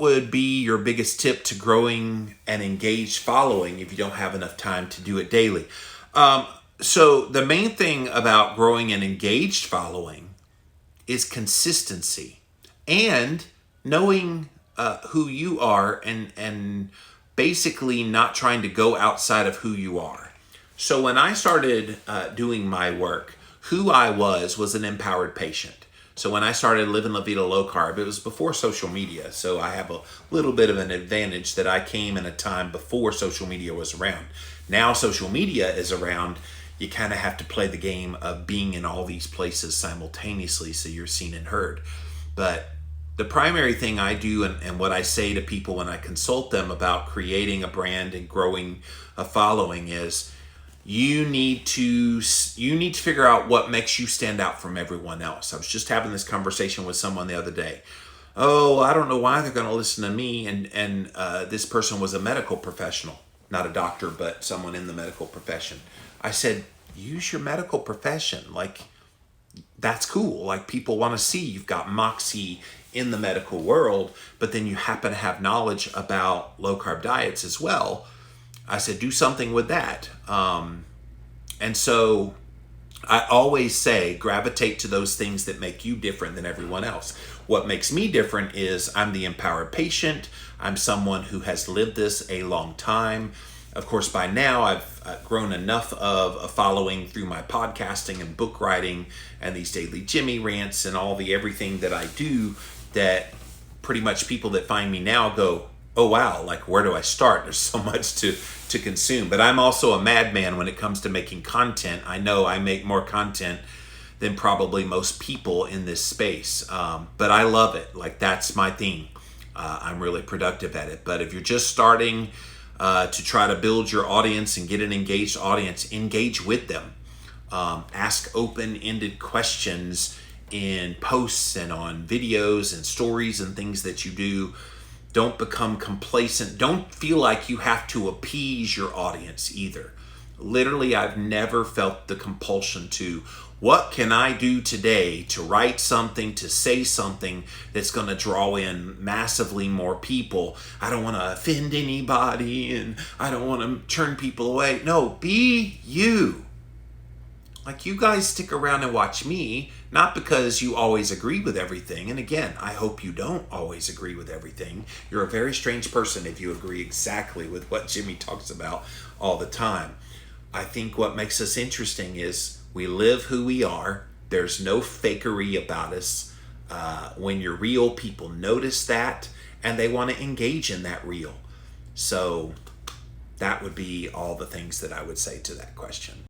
would be your biggest tip to growing an engaged following if you don't have enough time to do it daily? So the main thing about growing an engaged following is consistency and knowing who you are, and basically not trying to go outside of who you are. So when I started doing my work, who I was an empowered patient. So when I started living La Vida Low Carb, it was before social media. So I have a little bit of an advantage that I came in a time before social media was around. Now social media is around. You kind of have to play the game of being in all these places simultaneously so you're seen and heard. But the primary thing I do, and what I say to people when I consult them about creating a brand and growing a following, is you need to figure out what makes you stand out from everyone else. I was just having this conversation with someone the other day. Oh, I don't know why they're going to listen to me. And this person was a medical professional, not a doctor, but someone in the medical profession. I said, use your medical profession. Like, that's cool. Like, people want to see you've got moxie in the medical world, but then you happen to have knowledge about low carb diets as well. I said, do something with that. And so I always say, gravitate to those things that make you different than everyone else. What makes me different is I'm the empowered patient. I'm someone who has lived this a long time. Of course, by now I've grown enough of a following through my podcasting and book writing and these daily Jimmy rants and all the everything that I do, that pretty much people that find me now go, oh wow, like, where do I start? There's so much to consume. But I'm also a madman when it comes to making content. I know I make more content than probably most people in this space. But I love it. Like, that's my thing. I'm really productive at it. But if you're just starting to try to build your audience and get an engaged audience, engage with them. Ask open-ended questions in posts and on videos and stories and things that you do. Don't become complacent. Don't feel like you have to appease your audience either. Literally, I've never felt the compulsion to, what can I do today to write something, to say something that's going to draw in massively more people? I don't want to offend anybody and I don't want to turn people away. No, be you. Like, you guys stick around and watch me, not because you always agree with everything. And again, I hope you don't always agree with everything. You're a very strange person if you agree exactly with what Jimmy talks about all the time. I think what makes us interesting is we live who we are. There's no fakery about us. When you're real, people notice that and they want to engage in that real. So that would be all the things that I would say to that question.